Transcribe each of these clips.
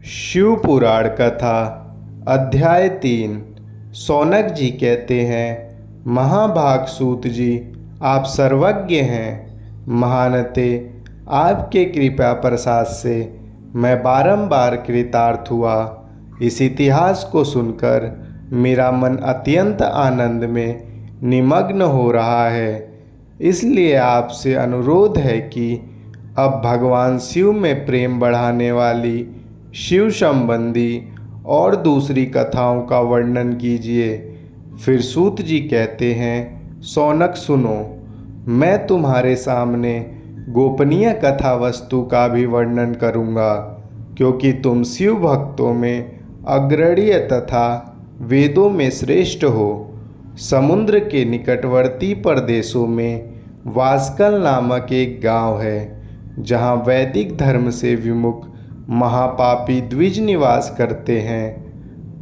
शिव पुराण कथा अध्याय 3। सौनक जी कहते हैं, महाभाग सूत जी, आप सर्वज्ञ हैं। महानते, आपके कृपा प्रसाद से मैं बारंबार कृतार्थ हुआ। इस इतिहास को सुनकर मेरा मन अत्यंत आनंद में निमग्न हो रहा है। इसलिए आपसे अनुरोध है कि अब भगवान शिव में प्रेम बढ़ाने वाली शिव संबंधी और दूसरी कथाओं का वर्णन कीजिए। फिर सूत जी कहते हैं, सौनक सुनो, मैं तुम्हारे सामने गोपनीय कथा वस्तु का भी वर्णन करूँगा, क्योंकि तुम शिव भक्तों में अग्रणीय तथा वेदों में श्रेष्ठ हो। समुद्र के निकटवर्ती प्रदेशों में वास्कल नामक एक गांव है, जहां वैदिक धर्म से विमुख महापापी द्विज निवास करते हैं।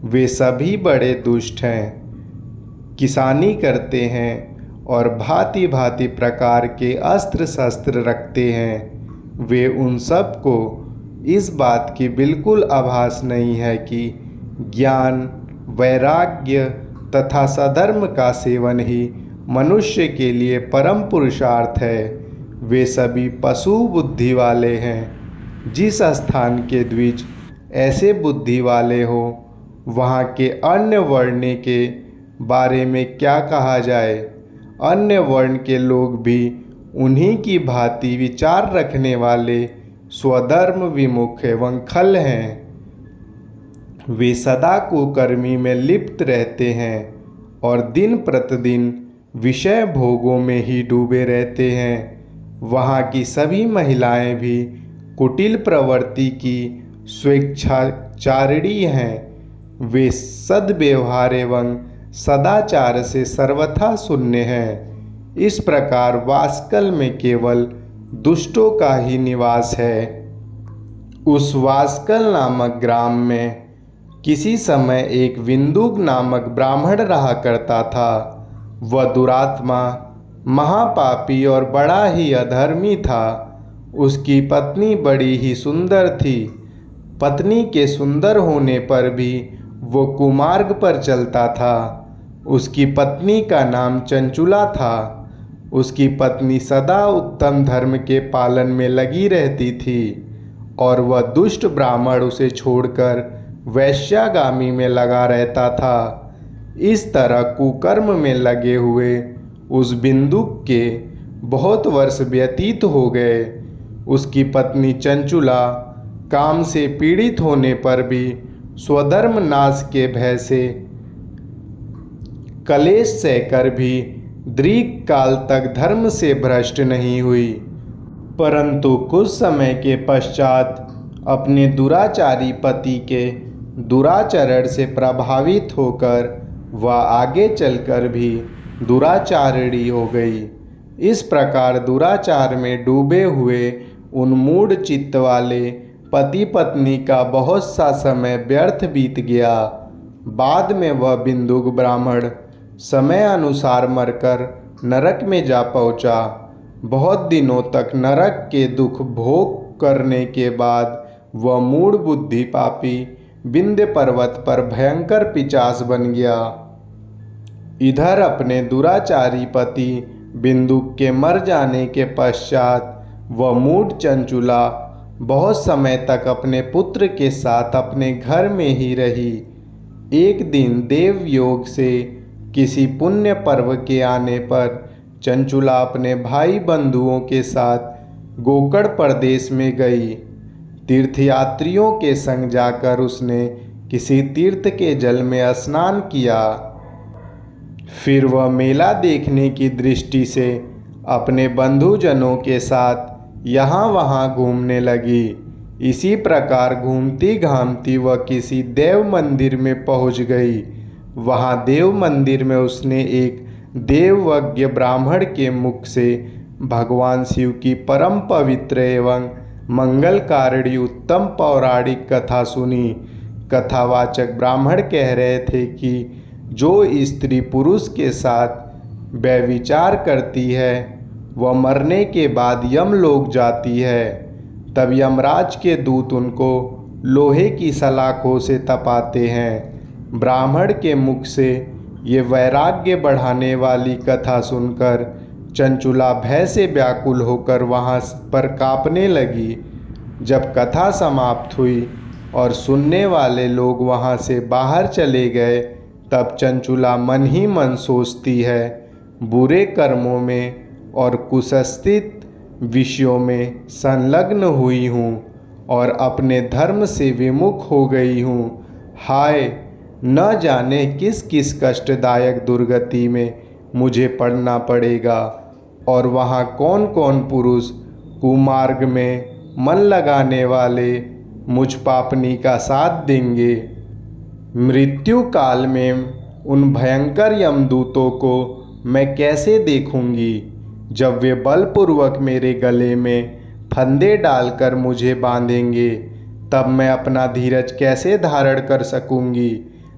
वे सभी बड़े दुष्ट हैं, किसानी करते हैं और भांति भांति प्रकार के अस्त्र शस्त्र रखते हैं। वे उन सब को इस बात की बिल्कुल आभास नहीं है कि ज्ञान, वैराग्य तथा सधर्म का सेवन ही मनुष्य के लिए परम पुरुषार्थ है। वे सभी पशु बुद्धि वाले हैं। जिस स्थान के द्विज ऐसे बुद्धि वाले हो, वहाँ के अन्य वर्ण के बारे में क्या कहा जाए। अन्य वर्ण के लोग भी उन्हीं की भांति विचार रखने वाले स्वधर्म विमुख एवं खल हैं। वे सदा कुकर्मी में लिप्त रहते हैं और दिन प्रतिदिन विषय भोगों में ही डूबे रहते हैं। वहाँ की सभी महिलाएं भी कुटिल प्रवृत्ति की स्वेच्छाचारिणी हैं। वे सद्व्यवहार एवं सदाचार से सर्वथा शून्य हैं। इस प्रकार वास्कल में केवल दुष्टों का ही निवास है। उस वास्कल नामक ग्राम में किसी समय एक विंदुक नामक ब्राह्मण रहा करता था। वह दुरात्मा, महापापी और बड़ा ही अधर्मी था। उसकी पत्नी बड़ी ही सुंदर थी। पत्नी के सुंदर होने पर भी वो कुमार्ग पर चलता था। उसकी पत्नी का नाम चंचुला था। उसकी पत्नी सदा उत्तम धर्म के पालन में लगी रहती थी और वह दुष्ट ब्राह्मण उसे छोड़कर वैश्यागामी में लगा रहता था। इस तरह कुकर्म में लगे हुए उस बिंदुक के बहुत वर्ष व्यतीत हो गए। उसकी पत्नी चंचुला काम से पीड़ित होने पर भी स्वधर्म नाश के भय से कलेश सहकर भी दीर्घ काल तक धर्म से भ्रष्ट नहीं हुई। परंतु कुछ समय के पश्चात अपने दुराचारी पति के दुराचरण से प्रभावित होकर वह आगे चलकर भी दुराचारिणी हो गई। इस प्रकार दुराचार में डूबे हुए उन्मूढ़ चित्त वाले पति पत्नी का बहुत सा समय व्यर्थ बीत गया। बाद में वह बिंदुक ब्राह्मण समय अनुसार मरकर नरक में जा पहुंचा। बहुत दिनों तक नरक के दुख भोग करने के बाद वह मूढ़ बुद्धि पापी विंध्य पर्वत पर भयंकर पिशाच बन गया। इधर अपने दुराचारी पति बिंदुक के मर जाने के पश्चात वह मूढ़ चंचुला बहुत समय तक अपने पुत्र के साथ अपने घर में ही रही। एक दिन देव योग से किसी पुण्य पर्व के आने पर चंचुला अपने भाई बंधुओं के साथ गोकर्ण प्रदेश में गई। तीर्थयात्रियों के संग जाकर उसने किसी तीर्थ के जल में स्नान किया। फिर वह मेला देखने की दृष्टि से अपने बंधुजनों के साथ यहाँ वहाँ घूमने लगी। इसी प्रकार घूमती घामती वह किसी देव मंदिर में पहुँच गई। वहाँ देव मंदिर में उसने एक देवज्ञ ब्राह्मण के मुख से भगवान शिव की परम पवित्र एवं मंगलकारिणी उत्तम पौराणिक कथा सुनी। कथावाचक ब्राह्मण कह रहे थे कि जो स्त्री पुरुष के साथ व्यभिचार करती है वह मरने के बाद यमलोक जाती है। तब यमराज के दूत उनको लोहे की सलाखों से तपाते हैं। ब्राह्मण के मुख से ये वैराग्य बढ़ाने वाली कथा सुनकर चंचुला भय से व्याकुल होकर वहाँ पर कांपने लगी। जब कथा समाप्त हुई और सुनने वाले लोग वहाँ से बाहर चले गए, तब चंचुला मन ही मन सोचती है, बुरे कर्मों में और कुसंस्कृत विषयों में संलग्न हुई हूँ और अपने धर्म से विमुख हो गई हूँ। हाय, न जाने किस किस कष्टदायक दुर्गति में मुझे पड़ना पड़ेगा और वहाँ कौन कौन पुरुष कुमार्ग में मन लगाने वाले मुझ पापनी का साथ देंगे। मृत्यु काल में उन भयंकर यमदूतों को मैं कैसे देखूंगी, जब वे बलपूर्वक मेरे गले में फंदे डालकर मुझे बांधेंगे, तब मैं अपना धीरज कैसे धारण कर सकूंगी।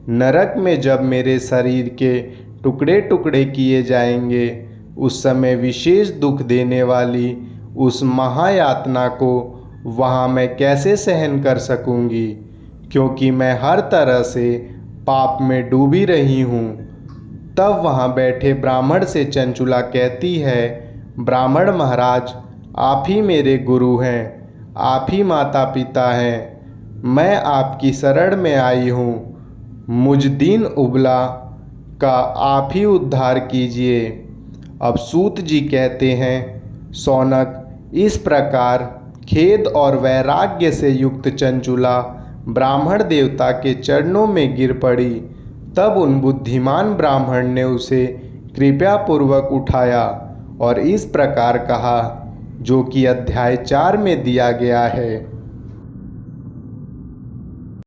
नरक में जब मेरे शरीर के टुकड़े टुकड़े किए जाएंगे, उस समय विशेष दुख देने वाली उस महायातना को वहाँ मैं कैसे सहन कर सकूंगी, क्योंकि मैं हर तरह से पाप में डूबी रही हूँ। तब वहाँ बैठे ब्राह्मण से चंचुला कहती है, ब्राह्मण महाराज, आप ही मेरे गुरु हैं, आप ही माता पिता हैं। मैं आपकी शरण में आई हूँ। मुझ दीन उबला का आप ही उद्धार कीजिए। अब सूत जी कहते हैं, शौनक, इस प्रकार खेद और वैराग्य से युक्त चंचुला ब्राह्मण देवता के चरणों में गिर पड़ी। तब उन बुद्धिमान ब्राह्मण ने उसे कृपापूर्वक उठाया और इस प्रकार कहा, जो कि अध्याय 4 में दिया गया है।